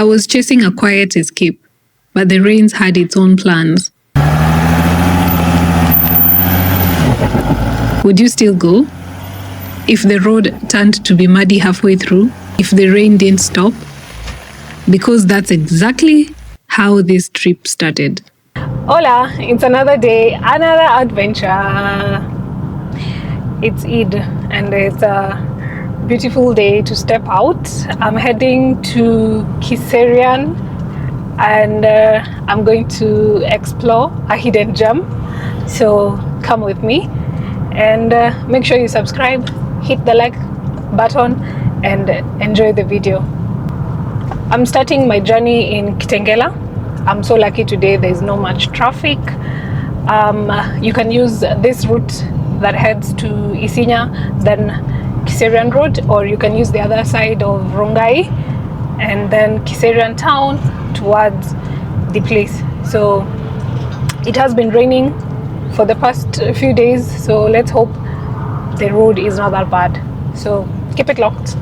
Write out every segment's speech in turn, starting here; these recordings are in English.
I was chasing a quiet escape, but the rains had its own plans. Would you still go? If the road turned to be muddy halfway through, if the rain didn't stop? Because that's exactly how this trip started. Hola, it's another day, another adventure. It's Eid and it's a beautiful day to step out. I'm heading to Kiserian and I'm going to explore a hidden gem. So come with me and make sure you subscribe, hit the like button and enjoy the video. I'm starting my journey in Kitengela. I'm so lucky today, there's no much traffic. You can use this route that heads to Isinya, then Kiserian Road, or you can use the other side of Rongai and then Kiserian town towards the place. So it has been raining for the past few days, so let's hope the road is not that bad. So keep it locked.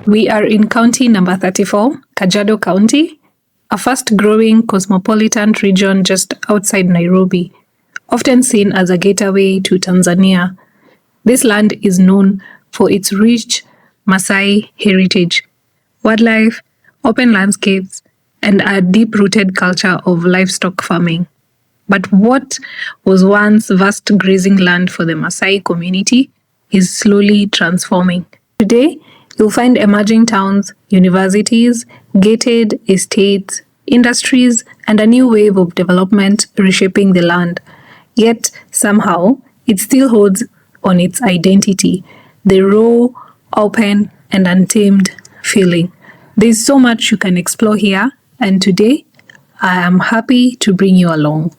We are in county number 34, Kajiado County, a fast-growing cosmopolitan region just outside Nairobi, often seen as a getaway to Tanzania. This land is known for its rich Maasai heritage, wildlife, open landscapes, and a deep-rooted culture of livestock farming. But what was once vast grazing land for the Maasai community is slowly transforming. Today, you'll find emerging towns, universities, gated estates, industries, and a new wave of development reshaping the land. Yet, somehow, it still holds on its identity, the raw, open, and untamed feeling. There's so much you can explore here, and today, I am happy to bring you along.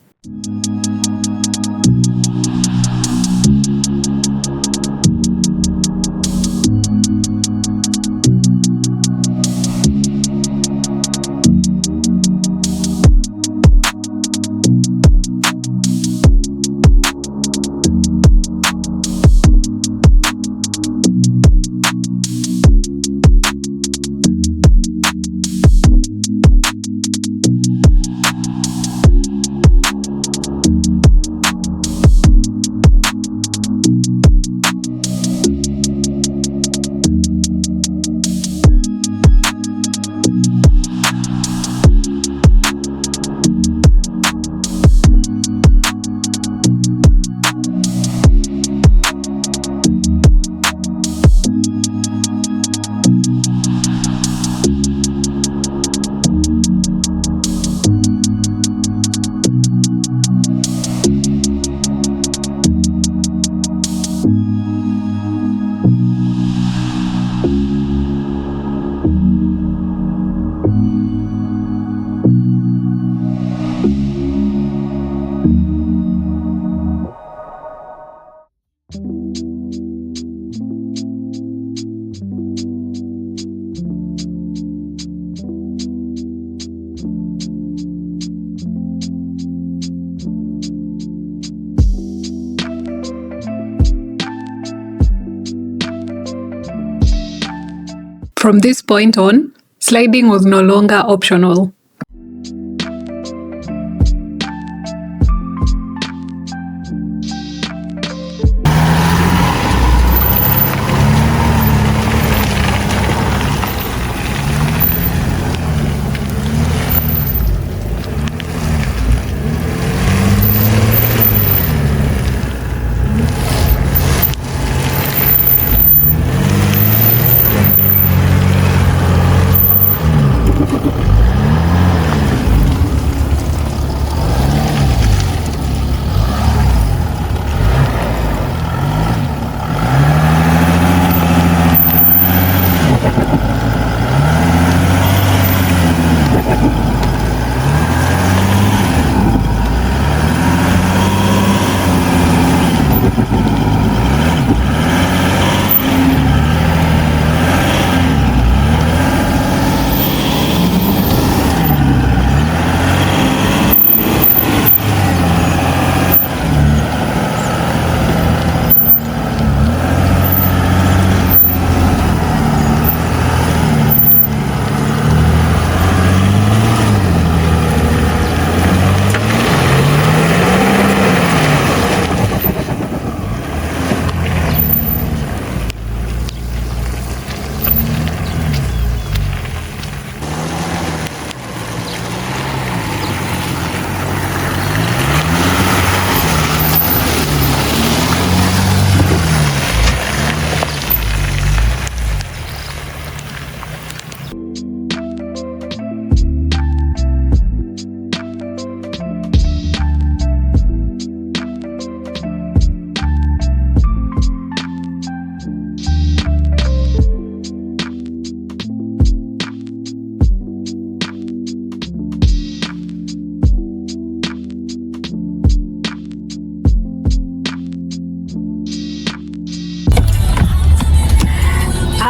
From this point on, sliding was no longer optional.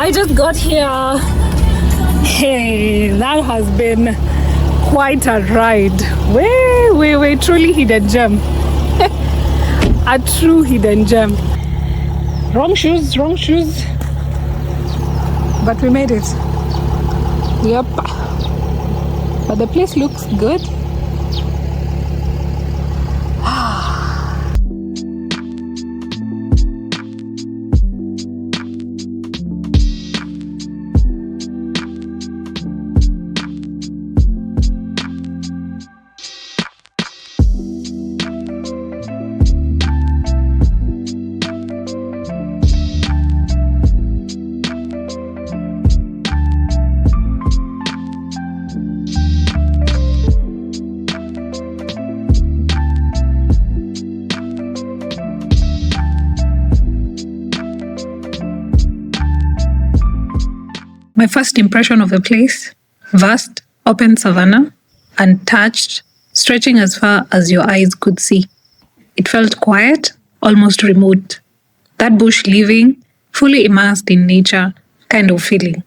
I just got here. Hey, that has been quite a ride. Way, truly hidden gem. A true hidden gem. Wrong shoes. But we made it. Yep. But the place looks good. My first impression of the place: vast, open savannah, untouched, stretching as far as your eyes could see. It felt quiet, almost remote. That bush living, fully immersed in nature kind of feeling.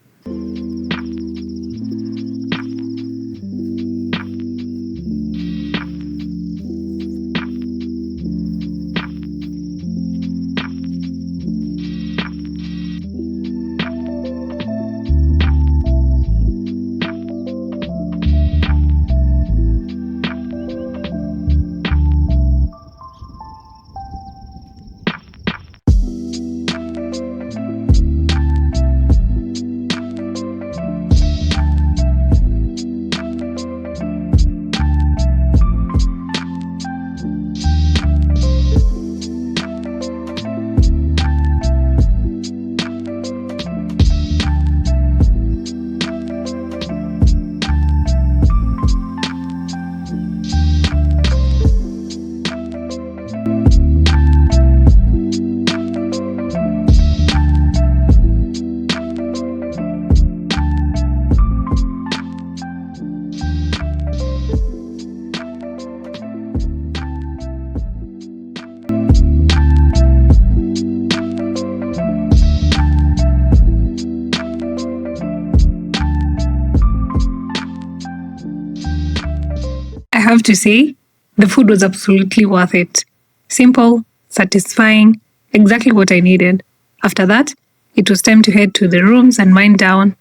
I have to say, the food was absolutely worth it. Simple, satisfying, exactly what I needed. After that, it was time to head to the rooms and wind down.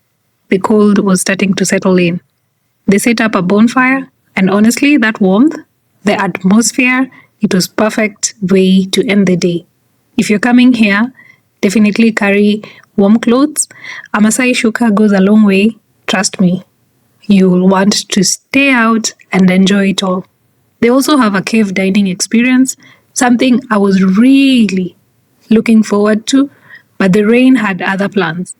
The cold was starting to settle in. They set up a bonfire, and honestly, that warmth, the atmosphere, it was perfect way to end the day. If you're coming here, definitely carry warm clothes. A Masai shuka goes a long way, trust me. You'll want to stay out and enjoy it all. They also have a cave dining experience, something I was really looking forward to, but the rain had other plans.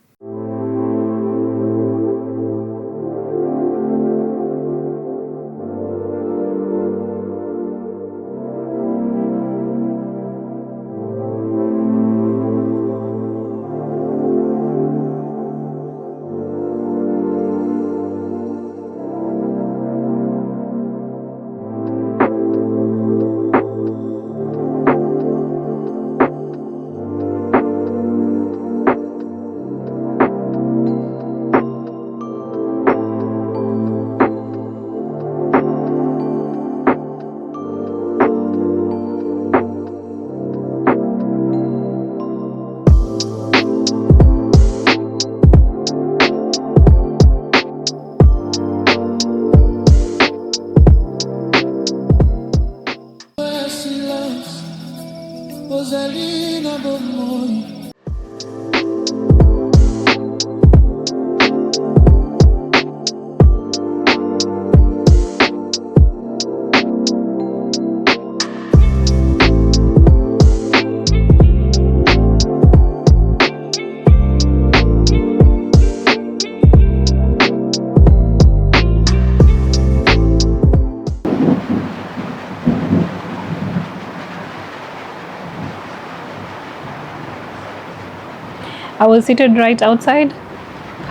I was seated right outside,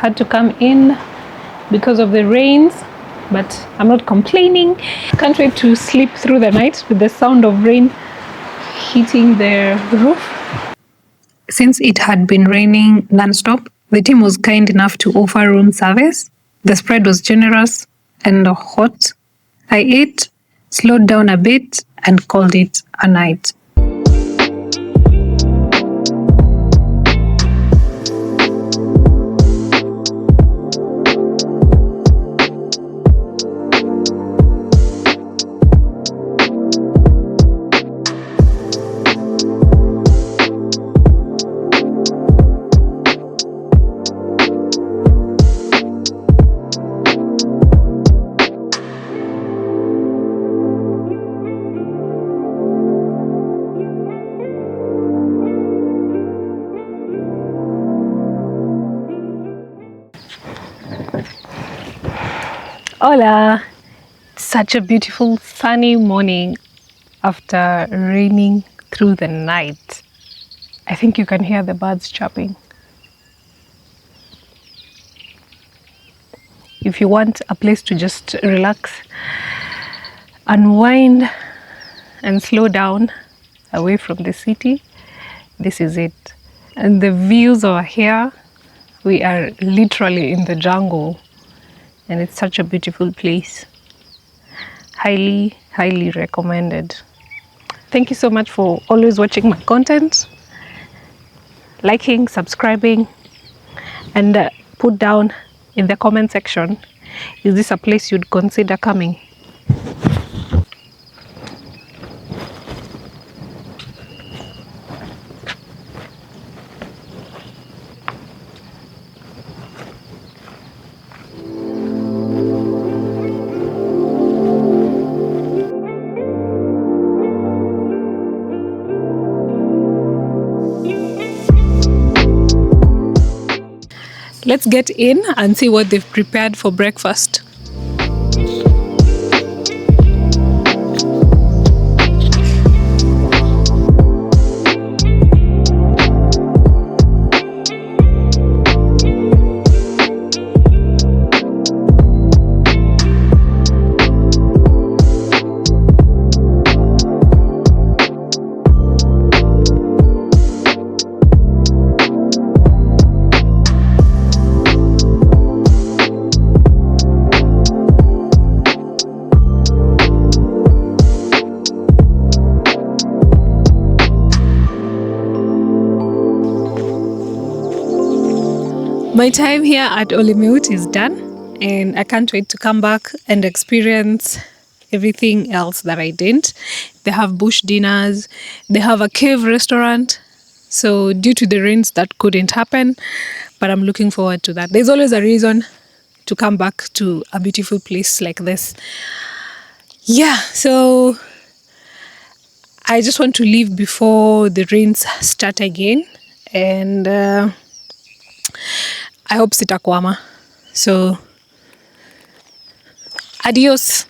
had to come in because of the rains, but I'm not complaining. Can't wait to sleep through the night with the sound of rain hitting the roof. Since it had been raining non-stop, The team was kind enough to offer room service. The spread was generous and hot. I ate, slowed down a bit, and called it a night. Hola! Such a beautiful sunny morning after raining through the night. I think you can hear the birds chirping. If you want a place to just relax, unwind and slow down away from the city, this is it. And the views over here, we are literally in the jungle. And it's such a beautiful place. Highly, highly recommended. Thank you so much for always watching my content, liking, subscribing, and put down in the comment section, is this a place you'd consider coming? Let's get in and see what they've prepared for breakfast. My time here at Olmeut is done, and I can't wait to come back and experience everything else that I didn't. They have bush dinners, they have a cave restaurant. So due to the rains, that couldn't happen, but I'm looking forward to that. There's always a reason to come back to a beautiful place like this. Yeah, so I just want to leave before the rains start again, and I hope sitakwama. So adios.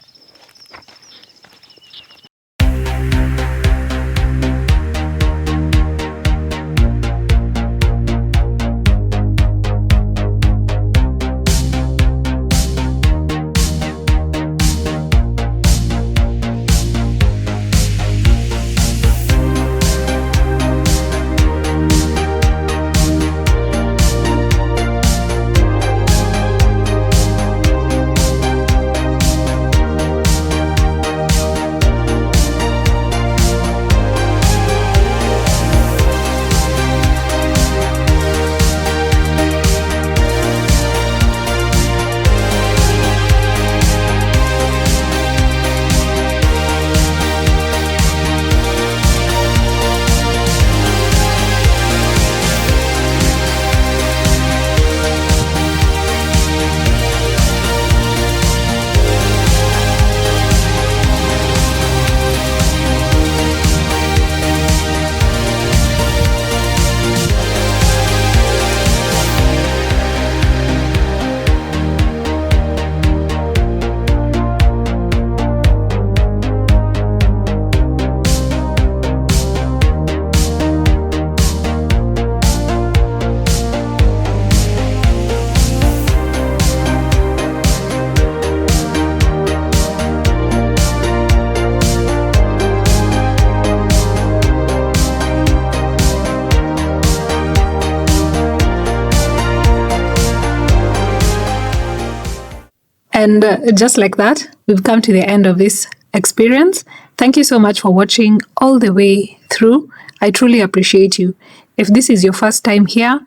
And just like that, we've come to the end of this experience. Thank you so much for watching all the way through. I truly appreciate you. If this is your first time here,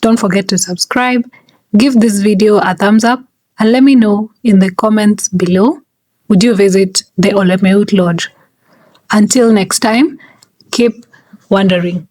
don't forget to subscribe, give this video a thumbs up, and let me know in the comments below, would you visit the Olmeut Lodge? Until next time, keep wondering.